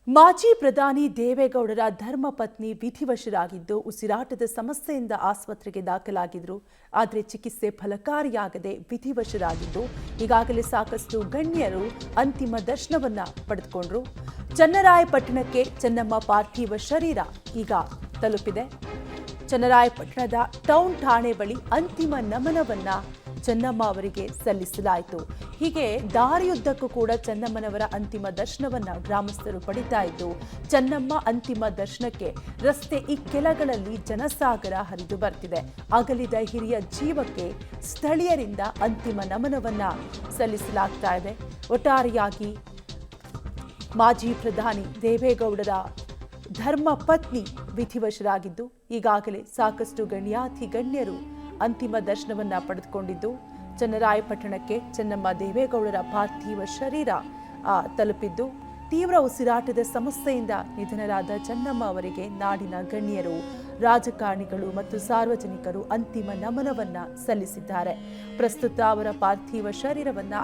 ಮಾಜಿ ಪ್ರಧಾನಿ ದೇವೇಗೌಡರ ಧರ್ಮಪತ್ನಿ ವಿಧಿವಶರಾಗಿದ್ದು ಉಸಿರಾಟದ ಸಮಸ್ಯೆಯಿಂದ ಆಸ್ಪತ್ರೆಗೆ ದಾಖಲಾಗಿದ್ರು. ಆದರೆ ಚಿಕಿತ್ಸೆ ಫಲಕಾರಿಯಾಗದೆ ವಿಧಿವಶರಾಗಿದ್ದು ಈಗಾಗಲೇ ಸಾಕಷ್ಟು ಗಣ್ಯರು ಅಂತಿಮ ದರ್ಶನವನ್ನ ಪಡೆದುಕೊಂಡ್ರು. ಚನ್ನರಾಯಪಟ್ಟಣಕ್ಕೆ ಚೆನ್ನಮ್ಮ ಪಾರ್ಥಿವ ಶರೀರ ಈಗ ತಲುಪಿದೆ. ಚನ್ನರಾಯಪಟ್ಟಣದ ಟೌನ್ ಠಾಣೆ ಬಳಿ ಅಂತಿಮ ನಮನವನ್ನ ಚೆನ್ನಮ್ಮ ಅವರಿಗೆ ಸಲ್ಲಿಸಲಾಯಿತು. ಹೀಗೆ ದಾರಿಯುದ್ದಕ್ಕೂ ಕೂಡ ಚೆನ್ನಮ್ಮನವರ ಅಂತಿಮ ದರ್ಶನವನ್ನ ಗ್ರಾಮಸ್ಥರು ಪಡಿತಾ ಇದ್ದು, ಚೆನ್ನಮ್ಮ ಅಂತಿಮ ದರ್ಶನಕ್ಕೆ ರಸ್ತೆ ಇಕ್ಕೆಲಗಳಲ್ಲಿ ಜನಸಾಗರ ಹರಿದು ಬರ್ತಿದೆ. ಅಗಲಿದ ಹಿರಿಯ ಜೀವಕ್ಕೆ ಸ್ಥಳೀಯರಿಂದ ಅಂತಿಮ ನಮನವನ್ನ ಸಲ್ಲಿಸಲಾಗ್ತಾ ಇದೆ. ಒಟ್ಟಾರೆಯಾಗಿ ಮಾಜಿ ಪ್ರಧಾನಿ ದೇವೇಗೌಡರ ಧರ್ಮ ಪತ್ನಿ ವಿಧಿವಶರಾಗಿದ್ದು ಈಗಾಗಲೇ ಸಾಕಷ್ಟು ಗಣ್ಯರು ಅಂತಿಮ ದರ್ಶನವನ್ನ ಪಡೆದುಕೊಂಡಿದ್ದು, ಚನ್ನರಾಯಪಟ್ಟಣಕ್ಕೆ ಚೆನ್ನಮ್ಮ ದೇವೇಗೌಡರ ಪಾರ್ಥಿವ ಶರೀರ ತಲುಪಿದ್ದು, ತೀವ್ರ ಉಸಿರಾಟದ ಸಮಸ್ಯೆಯಿಂದ ನಿಧನರಾದ ಚೆನ್ನಮ್ಮ ಅವರಿಗೆ ನಾಡಿನ ಗಣ್ಯರು, ರಾಜಕಾರಣಿಗಳು ಮತ್ತು ಸಾರ್ವಜನಿಕರು ಅಂತಿಮ ನಮನವನ್ನ ಸಲ್ಲಿಸಿದ್ದಾರೆ. ಪ್ರಸ್ತುತ ಅವರ ಪಾರ್ಥಿವ ಶರೀರವನ್ನ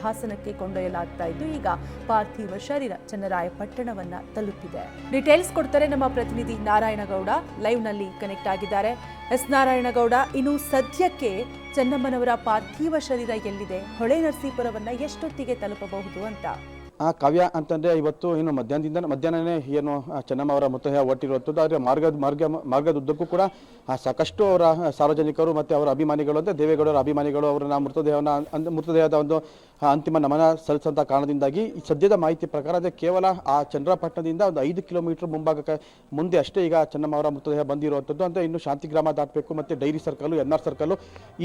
ಹಾಸನಕ್ಕೆ ಕೊಂಡೊಯ್ಯಲಾಗ್ತಾ ಇದ್ದು, ಈಗ ಪಾರ್ಥಿವ ಶರೀರ ಚನ್ನರಾಯಪಟ್ಟಣವನ್ನ ತಲುಪಿದೆ. ಡೀಟೇಲ್ಸ್ ಕೊಡ್ತಾರೆ ನಮ್ಮ ಪ್ರತಿನಿಧಿ ನಾರಾಯಣಗೌಡ, ಲೈವ್ ನಲ್ಲಿ ಕನೆಕ್ಟ್ ಆಗಿದ್ದಾರೆ. ಎಸ್ ನಾರಾಯಣಗೌಡ, ಇನ್ನು ಸದ್ಯಕ್ಕೆ ಚೆನ್ನಮ್ಮನವರ ಪಾರ್ಥಿವ ಶರೀರ ಎಲ್ಲಿದೆ? ಹೊಳೆ ನರಸೀಪುರವನ್ನ ಎಷ್ಟೊತ್ತಿಗೆ ತಲುಪಬಹುದು ಅಂತ? ಕಾವ್ಯ ಅಂತಂದರೆ ಇವತ್ತು ಏನು ಮಧ್ಯಾಹ್ನನೇ ಏನು ಚೆನ್ನಮ್ಮ ಅವರ ಮೃತದೇಹ ಹೊರಟಿರುವಂಥದ್ದು. ಆದರೆ ಮಾರ್ಗದುದ್ದಕ್ಕೂ ಕೂಡ ಸಾಕಷ್ಟು ಅವರ ಸಾರ್ವಜನಿಕರು ಮತ್ತು ಅವರ ಅಭಿಮಾನಿಗಳು ಅಂದರೆ ದೇವೇಗೌಡರ ಅಭಿಮಾನಿಗಳು ಅವರನ್ನ ಮೃತದೇಹದ ಒಂದು ಅಂತಿಮ ನಮನ ಸಲ್ಲಿಸುವಂಥ ಕಾರಣದಿಂದಾಗಿ ಈ ಸದ್ಯದ ಮಾಹಿತಿ ಪ್ರಕಾರ ಅಂದರೆ ಕೇವಲ ಆ ಚನ್ನರಾಯಪಟ್ಟಣದಿಂದ ಒಂದು 5 ಕಿಲೋಮೀಟರ್ ಮುಂಭಾಗಕ್ಕೆ ಮುಂದೆ ಅಷ್ಟೇ ಈಗ ಚೆನ್ನಮ್ಮ ಅವರ ಮೃತದೇಹ ಬಂದಿರುವಂಥದ್ದು. ಅಂದರೆ ಇನ್ನು ಶಾಂತಿಗ್ರಾಮ ದಾಟಬೇಕು ಮತ್ತು ಡೈರಿ ಸರ್ಕಲ್, NR ಸರ್ಕಲ್,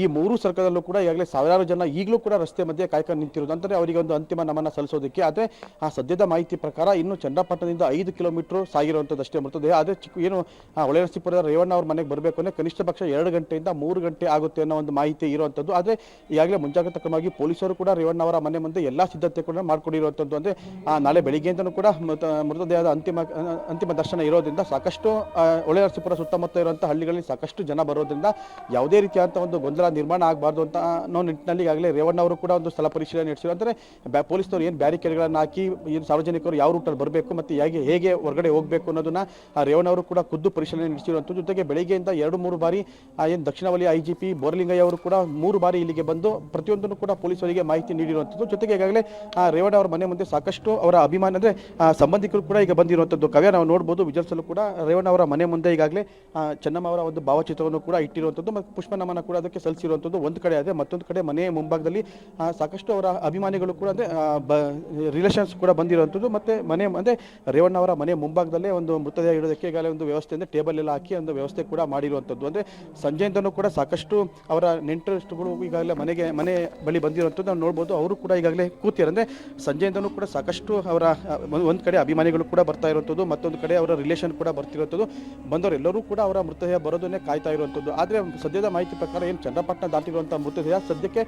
ಈ 3 ಸರ್ಕಲಲ್ಲೂ ಕೂಡ ಈಗಾಗಲೇ ಸಾವಿರಾರು ಜನ ಈಗಲೂ ಕೂಡ ರಸ್ತೆ ಮಧ್ಯೆ ಕಾಯ್ಕೊಂಡು ನಿಂತಿರೋದು. ಅಂದರೆ ಅವರಿಗೆ ಒಂದು ಅಂತಿಮ ನಮನ ಸಲ್ಲಿಸೋದಕ್ಕೆ. ಆದರೆ ಆ ಸದ್ಯದ ಮಾಹಿತಿ ಪ್ರಕಾರ ಇನ್ನು ಚನ್ನರಾಯಪಟ್ಟಣದಿಂದ 5 ಕಿಲೋಮೀಟರ್ ಸಾಗಿರುವಂಥದ್ದು ಅಷ್ಟೇ ಮೃತದೇಹ. ಆದರೆ ಏನು ಹೊಳೆ ನರಸೀಪುರದ ರೇವಣ್ಣ ಅವ್ರ ಮನೆಗೆ ಬರಬೇಕು ಅಂದರೆ ಕನಿಷ್ಠ ಪಕ್ಷ 2 ಗಂಟೆಯಿಂದ 3 ಗಂಟೆ ಆಗುತ್ತೆ ಅನ್ನೋ ಒಂದು ಮಾಹಿತಿ ಇರುವಂಥದ್ದು. ಆದರೆ ಈಗಾಗಲೇ ಮುಂಜಾಗ್ರತಾ ಕ್ರಮವಾಗಿ ಪೊಲೀಸರು ಕೂಡ ರೇವಣ್ಣ ಅವರ ಮನೆ ಮುಂದೆ ಎಲ್ಲ ಸಿದ್ಧತೆ ಕೂಡ ಮಾಡ್ಕೊಂಡಿರುವಂಥದ್ದು. ಅಂದರೆ ನಾಳೆ ಬೆಳಿಗ್ಗೆಯಿಂದನೂ ಕೂಡ ಮೃತದೇಹದ ಅಂತಿಮ ದರ್ಶನ ಇರೋದ್ರಿಂದ ಸಾಕಷ್ಟು ಹೊಳೆ ನರಸೀಪುರ ಸುತ್ತಮುತ್ತ ಇರುವಂಥ ಹಳ್ಳಿಗಳಲ್ಲಿ ಸಾಕಷ್ಟು ಜನ ಬರೋದ್ರಿಂದ ಯಾವುದೇ ರೀತಿಯಾದಂಥ ಒಂದು ಗೊಂದಲ ನಿರ್ಮಾಣ ಆಗಬಾರ್ದು ಅಂತ ಅನ್ನೋ ನಿಟ್ಟಿನಲ್ಲಿ ಈಗಾಗಲೇ ರೇವಣ್ಣ ಅವರು ಕೂಡ ಒಂದು ಸ್ಥಳ ಪರಿಶೀಲನೆ ನಡೆಸಿದ್ರು. ಅಂದರೆ ಪೊಲೀಸರು ಏನು ಬ್ಯಾರಿಕೇಡ್ಗಳನ್ನು ಹಾಕಿ ಏನು ಸಾರ್ವಜನಿಕರು ಯಾವ ರೂಟಲ್ಲಿ ಬರಬೇಕು ಮತ್ತು ಹೇಗೆ ಹೊರಗಡೆ ಹೋಗಬೇಕು ಅನ್ನೋದನ್ನ ರೇವಣ್ಣ ಅವರು ಕೂಡ ಖುದ್ದು ಪರಿಶೀಲನೆ ನಡೆಸಿರುವಂಥದ್ದು. ಜೊತೆಗೆ ಬೆಳಗ್ಗೆಯಿಂದ 2-3 ಬಾರಿ ಏನು ದಕ್ಷಿಣ ವಲಯ IGP ಬೋರಲಿಂಗಯ್ಯ ಅವರು ಕೂಡ 3 ಬಾರಿ ಇಲ್ಲಿಗೆ ಬಂದು ಪ್ರತಿಯೊಂದನ್ನು ಕೂಡ ಪೊಲೀಸರಿಗೆ ಮಾಹಿತಿ ನೀಡಿರುವಂಥದ್ದು. ಜೊತೆಗೆ ಈಗಾಗಲೇ ರೇವಣ್ಣ ಅವರ ಮನೆ ಮುಂದೆ ಸಾಕಷ್ಟು ಅವರ ಅಭಿಮಾನ ಅಂದರೆ ಸಂಬಂಧಿಕರು ಕೂಡ ಈಗ ಬಂದಿರುವಂಥದ್ದು. ಕಾವ್ಯ ನಾವು ನೋಡ್ಬೋದು, ವಿಜುವಲ್ಸಲ್ಲೂ ಕೂಡ ರೇವಣ್ಣ ಅವರ ಮನೆ ಮುಂದೆ ಈಗಾಗಲೇ ಚೆನ್ನಮ್ಮ ಅವರ ಒಂದು ಭಾವಚಿತ್ರವನ್ನು ಕೂಡ ಇಟ್ಟಿರುವಂಥದ್ದು ಮತ್ತು ಪುಷ್ಪ ನಮನ ಕೂಡ ಅದಕ್ಕೆ ಸಲ್ಲಿಸಿರುವಂಥದ್ದು ಒಂದು ಕಡೆ. ಆದರೆ ಮತ್ತೊಂದು ಕಡೆ ಮನೆಯ ಮುಂಭಾಗದಲ್ಲಿ ಸಾಕಷ್ಟು ಅವರ ಅಭಿಮಾನಿಗಳು ಕೂಡ ಅಂದರೆ ರಿಲೇಷನ್ಸ್ ಕೂಡ ಬಂದಿರುವಂಥದ್ದು. ಮತ್ತು ಅಂದರೆ ರೇವಣ್ಣ ಅವರ ಮನೆ ಮುಂಭಾಗದಲ್ಲೇ ಒಂದು ಮೃತದೇಹ ಇಡೋದಕ್ಕೆ ಈಗಾಗಲೇ ಒಂದು ವ್ಯವಸ್ಥೆ ಅಂದರೆ ಟೇಬಲ್ ಎಲ್ಲ ಹಾಕಿ ಒಂದು ವ್ಯವಸ್ಥೆ ಕೂಡ ಮಾಡಿರುವಂಥದ್ದು. ಅಂದರೆ ಸಂಜೆಯಿಂದನೂ ಕೂಡ ಸಾಕಷ್ಟು ಅವರ ನೆಂಟರುಗಳು ಈಗಾಗಲೇ ಮನೆ ಬಳಿ ಬಂದಿರುವಂಥದ್ದು ನಾವು ನೋಡ್ಬೋದು. ಅವರು ಕೂಡ ಈಗಾಗಲೇ ಕೂತಿದ್ದಾರೆ. ಅಂದರೆ ಸಂಜೆಯಿಂದನೂ ಕೂಡ ಸಾಕಷ್ಟು ಅವರ ಒಂದು ಕಡೆ ಅಭಿಮಾನಿಗಳು ಕೂಡ ಬರ್ತಾ ಇರುವಂಥದ್ದು, ಮತ್ತೊಂದು ಕಡೆ ಅವರ ರಿಲೇಷನ್ ಕೂಡ ಬರ್ತಿರುವಂಥದ್ದು. ಬಂದವರೆಲ್ಲರೂ ಕೂಡ ಅವರ ಮೃತದೇಹ ಬರೋದನ್ನೇ ಕಾಯ್ತಾ ಇರುವಂಥದ್ದು. ಆದರೆ ಸದ್ಯದ ಮಾಹಿತಿ ಪ್ರಕಾರ ಏನು ಚನ್ನರಾಯಪಟ್ಟಣ ದಾಟಿರುವಂಥ ಮೃತದೇಹ ಸದ್ಯಕ್ಕೆ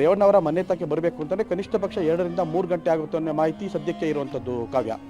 ರೇವಣ್ಣ ಅವರ ಮನೆ ತಕ್ಕೆ ಬರಬೇಕು ಅಂತಂದರೆ ಕನಿಷ್ಠ ಪಕ್ಷ 2 ರಿಂದ 3 ಗಂಟೆ ಆಗುತ್ತೆ ಅನ್ನೋ ಮಾಹಿತಿ ಸದ್ಯಕ್ಕೆ ಇರುವಂಥದ್ದು. ಕಾವ್ಯ.